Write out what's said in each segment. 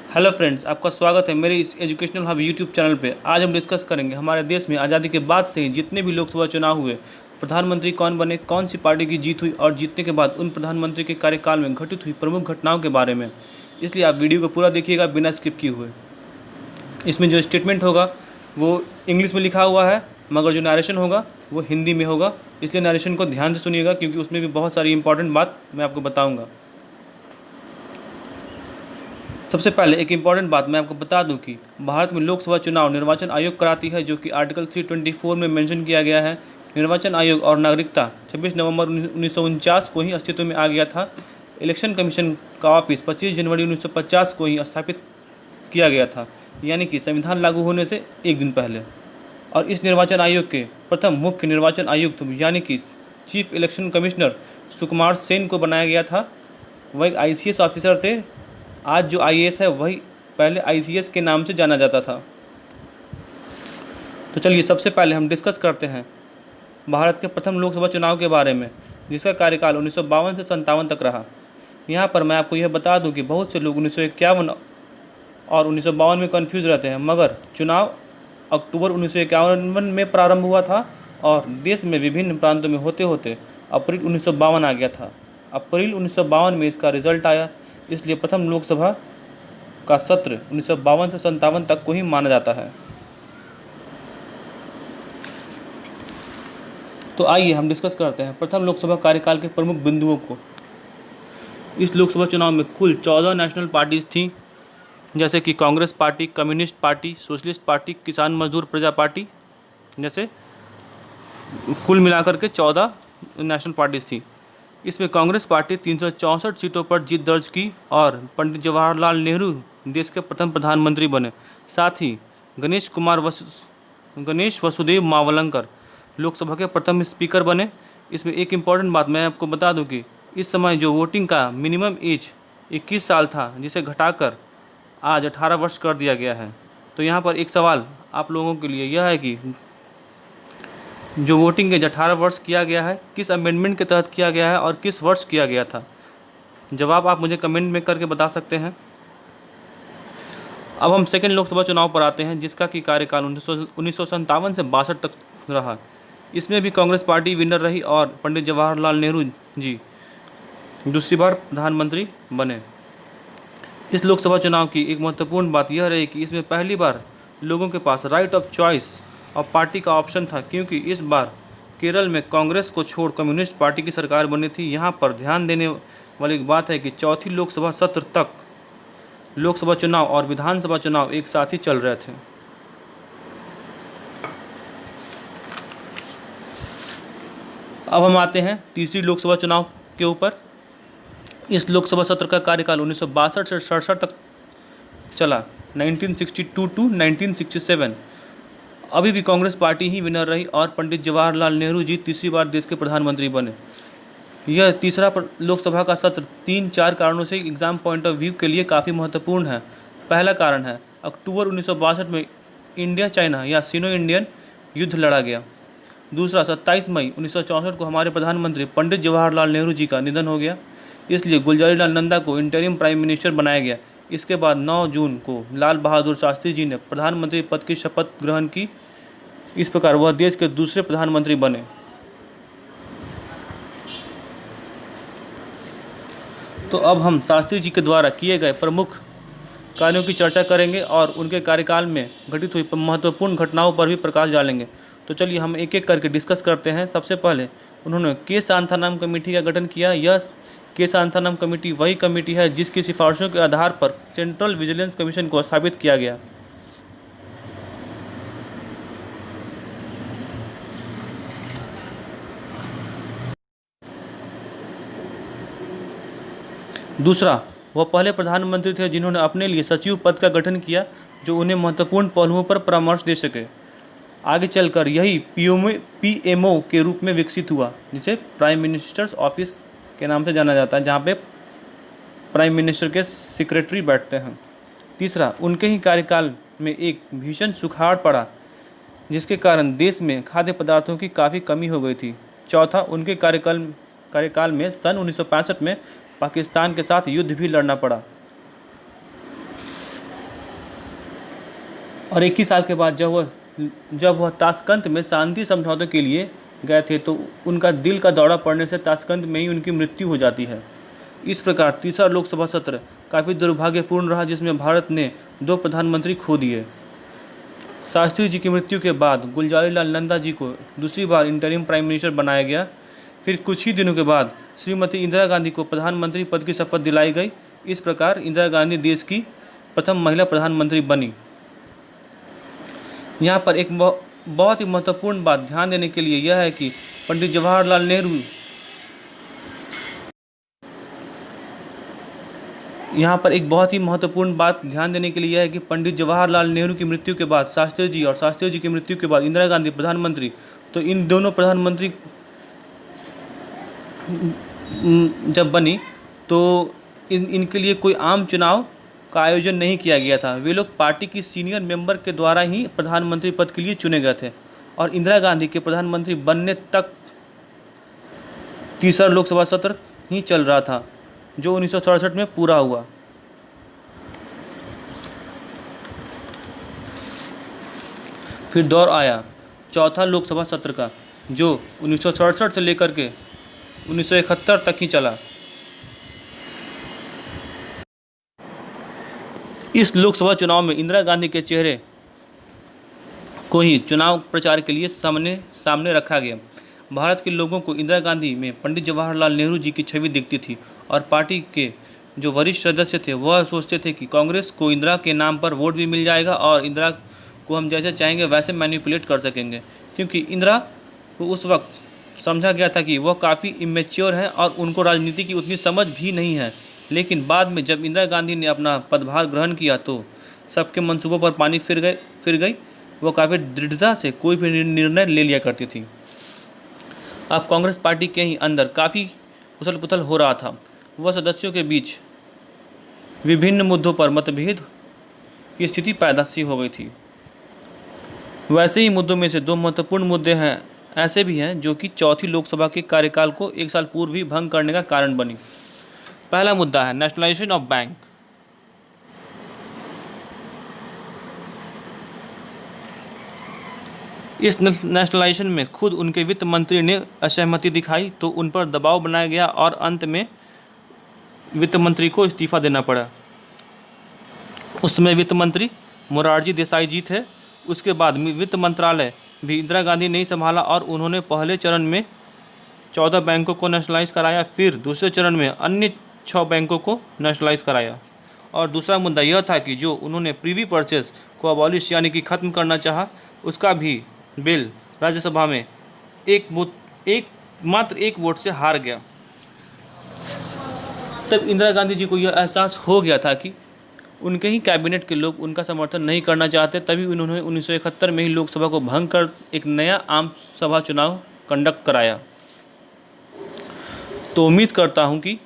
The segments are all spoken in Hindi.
हेलो फ्रेंड्स, आपका स्वागत है मेरे इस एजुकेशनल हब यूट्यूब चैनल पे। आज हम डिस्कस करेंगे हमारे देश में आज़ादी के बाद से ही जितने भी लोकसभा चुनाव हुए, प्रधानमंत्री कौन बने, कौन सी पार्टी की जीत हुई और जीतने के बाद उन प्रधानमंत्री के कार्यकाल में घटित हुई प्रमुख घटनाओं के बारे में। इसलिए आप वीडियो को पूरा देखिएगा बिना स्किप किए हुए। इसमें जो स्टेटमेंट होगा वो इंग्लिश में लिखा हुआ है, मगर जो नरेशन होगा वो हिंदी में होगा। इसलिए नरेशन को ध्यान से सुनिएगा क्योंकि उसमें भी बहुत सारी इंपॉर्टेंट बात मैं आपको बताऊँगा। सबसे पहले एक इम्पॉर्टेंट बात मैं आपको बता दूं कि भारत में लोकसभा चुनाव निर्वाचन आयोग कराती है, जो कि आर्टिकल 324 में मेंशन किया गया है। निर्वाचन आयोग और नागरिकता 26 नवंबर 1949 को ही अस्तित्व में आ गया था। इलेक्शन कमीशन का ऑफिस 25 जनवरी 1950 को ही स्थापित किया गया था, यानी कि संविधान लागू होने से एक दिन पहले। और इस निर्वाचन आयोग के प्रथम मुख्य निर्वाचन आयुक्त यानी कि chief election commissioner Sukumar Sen को बनाया गया था। वह एक ICS ऑफिसर थे। आज जो IAS है वही पहले ICS के नाम से जाना जाता था। तो चलिए सबसे पहले हम डिस्कस करते हैं भारत के प्रथम लोकसभा चुनाव के बारे में, जिसका कार्यकाल 1952 से 57 तक रहा। यहाँ पर मैं आपको यह बता दूं कि बहुत से लोग 1951 और 1952 में कन्फ्यूज़ रहते हैं, मगर चुनाव अक्टूबर 1951 में प्रारंभ हुआ था और देश में विभिन्न प्रांतों में होते होते अप्रैल 1952 आ गया था। अप्रैल 1952 में इसका रिजल्ट आया, इसलिए प्रथम लोकसभा का सत्र 1952 से 57 तक को ही माना जाता है। तो आइए हम डिस्कस करते हैं प्रथम लोकसभा कार्यकाल के प्रमुख बिंदुओं को। इस लोकसभा चुनाव में कुल 14 नेशनल पार्टीज थीं, जैसे कि Congress party, communist party, socialist party, किसान मजदूर प्रजा पार्टी, जैसे कुल मिलाकर के 14 नेशनल पार्टीज थी। इसमें कांग्रेस पार्टी 364 सीटों पर जीत दर्ज की और पंडित जवाहरलाल नेहरू देश के प्रथम प्रधानमंत्री बने। साथ ही गणेश वसुदेव मावलंकर लोकसभा के प्रथम स्पीकर बने। इसमें एक इम्पॉर्टेंट बात मैं आपको बता दूं कि इस समय जो वोटिंग का मिनिमम एज 21 साल था, जिसे घटाकर आज 18 वर्ष कर दिया गया है। तो यहाँ पर एक सवाल आप लोगों के लिए यह है कि जो वोटिंग एज 18 वर्ष किया गया है, किस अमेंडमेंट के तहत किया गया है और किस वर्ष किया गया था? जवाब आप मुझे कमेंट में करके बता सकते हैं। अब हम सेकेंड लोकसभा चुनाव पर आते हैं, जिसका कि कार्यकाल 1957 से 62 तक रहा। इसमें भी कांग्रेस पार्टी विनर रही और पंडित जवाहरलाल नेहरू जी दूसरी बार प्रधानमंत्री बने। इस लोकसभा चुनाव की एक महत्वपूर्ण बात यह रही कि इसमें पहली बार लोगों के पास राइट ऑफ चॉइस और पार्टी का ऑप्शन था, क्योंकि इस बार केरल में कांग्रेस को छोड़ कम्युनिस्ट पार्टी की सरकार बनी थी। यहाँ पर ध्यान देने वाली एक बात है कि चौथी लोकसभा सत्र तक लोकसभा चुनाव और विधानसभा चुनाव एक साथ ही चल रहे थे। अब हम आते हैं तीसरी लोकसभा चुनाव के ऊपर। इस लोकसभा सत्र का कार्यकाल 1962 से 67 तक चला, 1962 टू 1967। अभी भी कांग्रेस पार्टी ही विनर रही और पंडित जवाहरलाल नेहरू जी तीसरी बार देश के प्रधानमंत्री बने। यह तीसरा लोकसभा का सत्र 3-4 कारणों से एग्ज़ाम पॉइंट ऑफ व्यू के लिए काफ़ी महत्वपूर्ण है। पहला कारण है, अक्टूबर 1962 में इंडिया चाइना या सिनो इंडियन युद्ध लड़ा गया। दूसरा, 27 मई 1964 को हमारे प्रधानमंत्री पंडित जवाहरलाल नेहरू जी का निधन हो गया, इसलिए गुलजारीलाल नंदा को इंटरिम प्राइम मिनिस्टर बनाया गया। इसके बाद 9 जून को लाल बहादुर शास्त्री जी ने प्रधानमंत्री पद की शपथ ग्रहण की। इस प्रकार वह देश के दूसरे प्रधानमंत्री बने। तो अब हम शास्त्री जी के द्वारा किए गए प्रमुख कार्यों की चर्चा करेंगे और उनके कार्यकाल में घटित हुई महत्वपूर्ण घटनाओं पर भी प्रकाश डालेंगे। तो चलिए हम एक एक करके डिस्कस करते हैं। सबसे पहले उन्होंने के सांथानाम कमेटी का गठन किया। यह के सांथानाम कमेटी वही कमेटी है जिसकी सिफारिशों के आधार पर सेंट्रल विजिलेंस कमीशन को स्थापित किया गया। दूसरा, वह पहले प्रधानमंत्री थे जिन्होंने अपने लिए सचिव पद का गठन किया, जो उन्हें महत्वपूर्ण पहलुओं पर परामर्श दे सके। आगे चलकर यही PMO के रूप में विकसित हुआ, जिसे प्राइम मिनिस्टर्स ऑफिस के नाम से जाना जाता है, जहाँ पे प्राइम मिनिस्टर के सेक्रेटरी बैठते हैं। तीसरा, उनके ही कार्यकाल में एक भीषण सुखाड़ पड़ा, जिसके कारण देश में खाद्य पदार्थों की काफ़ी कमी हो गई थी। चौथा, उनके कार्यकाल में सन 1965 में पाकिस्तान के साथ युद्ध भी लड़ना पड़ा। और 21 साल के बाद जब वह ताशकंद में शांति समझौते के लिए गए थे तो उनका दिल का दौरा पड़ने से ताशकंद में ही उनकी मृत्यु हो जाती है। इस प्रकार तीसरा लोकसभा सत्र काफ़ी दुर्भाग्यपूर्ण रहा, जिसमें भारत ने 2 प्रधानमंत्री खो दिए। शास्त्री जी की मृत्यु के बाद गुलजारी लाल नंदा जी को दूसरी बार इंटरिम प्राइम मिनिस्टर बनाया गया। फिर कुछ ही दिनों के बाद श्रीमती इंदिरा गांधी को प्रधानमंत्री पद की शपथ दिलाई गई। इस प्रकार इंदिरा गांधी देश की प्रथम महिला प्रधानमंत्री बनी। यहाँ पर एक बहुत ही महत्वपूर्ण बात ध्यान देने के लिए यह है कि पंडित जवाहरलाल नेहरू की मृत्यु के बाद शास्त्री जी और शास्त्री जी की मृत्यु के बाद इंदिरा गांधी प्रधानमंत्री, तो इन दोनों प्रधानमंत्री जब बनी तो इनके लिए कोई आम चुनाव का आयोजन नहीं किया गया था। वे लोग पार्टी की सीनियर मेंबर के द्वारा ही प्रधानमंत्री पद के लिए चुने गए थे और इंदिरा गांधी के प्रधानमंत्री बनने तक तीसरा लोकसभा सत्र ही चल रहा था, जो 1967 में पूरा हुआ। फिर दौर आया चौथा लोकसभा सत्र का, जो 1967 से लेकर के 1971 तक ही चला। इस लोकसभा चुनाव में इंदिरा गांधी के चेहरे को ही चुनाव प्रचार के लिए सामने रखा गया। भारत के लोगों को इंदिरा गांधी में पंडित जवाहरलाल नेहरू जी की छवि दिखती थी और पार्टी के जो वरिष्ठ सदस्य थे वह सोचते थे कि कांग्रेस को इंदिरा के नाम पर वोट भी मिल जाएगा और इंदिरा को हम जैसे चाहेंगे वैसे मैनिपुलेट कर सकेंगे, क्योंकि इंदिरा को उस वक्त समझा गया था कि वह काफ़ी इमेच्योर हैं और उनको राजनीति की उतनी समझ भी नहीं है। लेकिन बाद में जब इंदिरा गांधी ने अपना पदभार ग्रहण किया तो सबके मंसूबों पर पानी फिर गई। वो काफ़ी दृढ़ता से कोई भी निर्णय ले लिया करती थी। अब कांग्रेस पार्टी के ही अंदर काफ़ी उथल पुथल हो रहा था। वह सदस्यों के बीच विभिन्न मुद्दों पर मतभेद की स्थिति पैदा सी हो गई थी। वैसे ही मुद्दों में से 2 महत्वपूर्ण मुद्दे ऐसे भी हैं जो कि चौथी लोकसभा के कार्यकाल को 1 साल पूर्व ही भंग करने का कारण बनी। पहला मुद्दा है नेशनलाइजेशन ऑफ बैंक। इस नेशनलाइजेशन में खुद उनके वित्त मंत्री ने असहमति दिखाई तो उन पर दबाव बनाया गया और अंत में वित्त मंत्री को इस्तीफा देना पड़ा। उस समय वित्त मंत्री मोरारजी देसाई जी थे। उसके बाद वित्त मंत्रालय भी इंदिरा गांधी ने ही संभाला और उन्होंने पहले चरण में 14 बैंकों को नेशनलाइज कराया, फिर दूसरे चरण में अन्य 6 बैंकों को नेशनलाइज कराया। और दूसरा मुद्दा यह था कि जो उन्होंने प्रीवी परचेस को अबॉलिश यानी कि ख़त्म करना चाहा, उसका भी बिल राज्यसभा में मात्र एक वोट से हार गया। तब इंदिरा गांधी जी को यह एहसास हो गया था कि उनके ही कैबिनेट के लोग उनका समर्थन नहीं करना चाहते। तभी उन्होंने 1971 में ही लोकसभा को भंग कर एक नया आम सभा चुनाव कंडक्ट कराया। तो उम्मीद करता हूं कि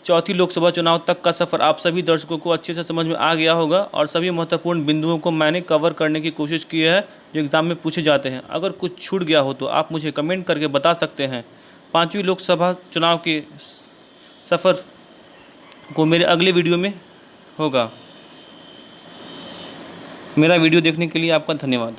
चौथी लोकसभा चुनाव तक का सफ़र आप सभी दर्शकों को अच्छे से समझ में आ गया होगा और सभी महत्वपूर्ण बिंदुओं को मैंने कवर करने की कोशिश की है जो एग्ज़ाम में पूछे जाते हैं। अगर कुछ छूट गया हो तो आप मुझे कमेंट करके बता सकते हैं। 5वीं लोकसभा चुनाव के सफ़र को मेरे अगले वीडियो में होगा। मेरा वीडियो देखने के लिए आपका धन्यवाद।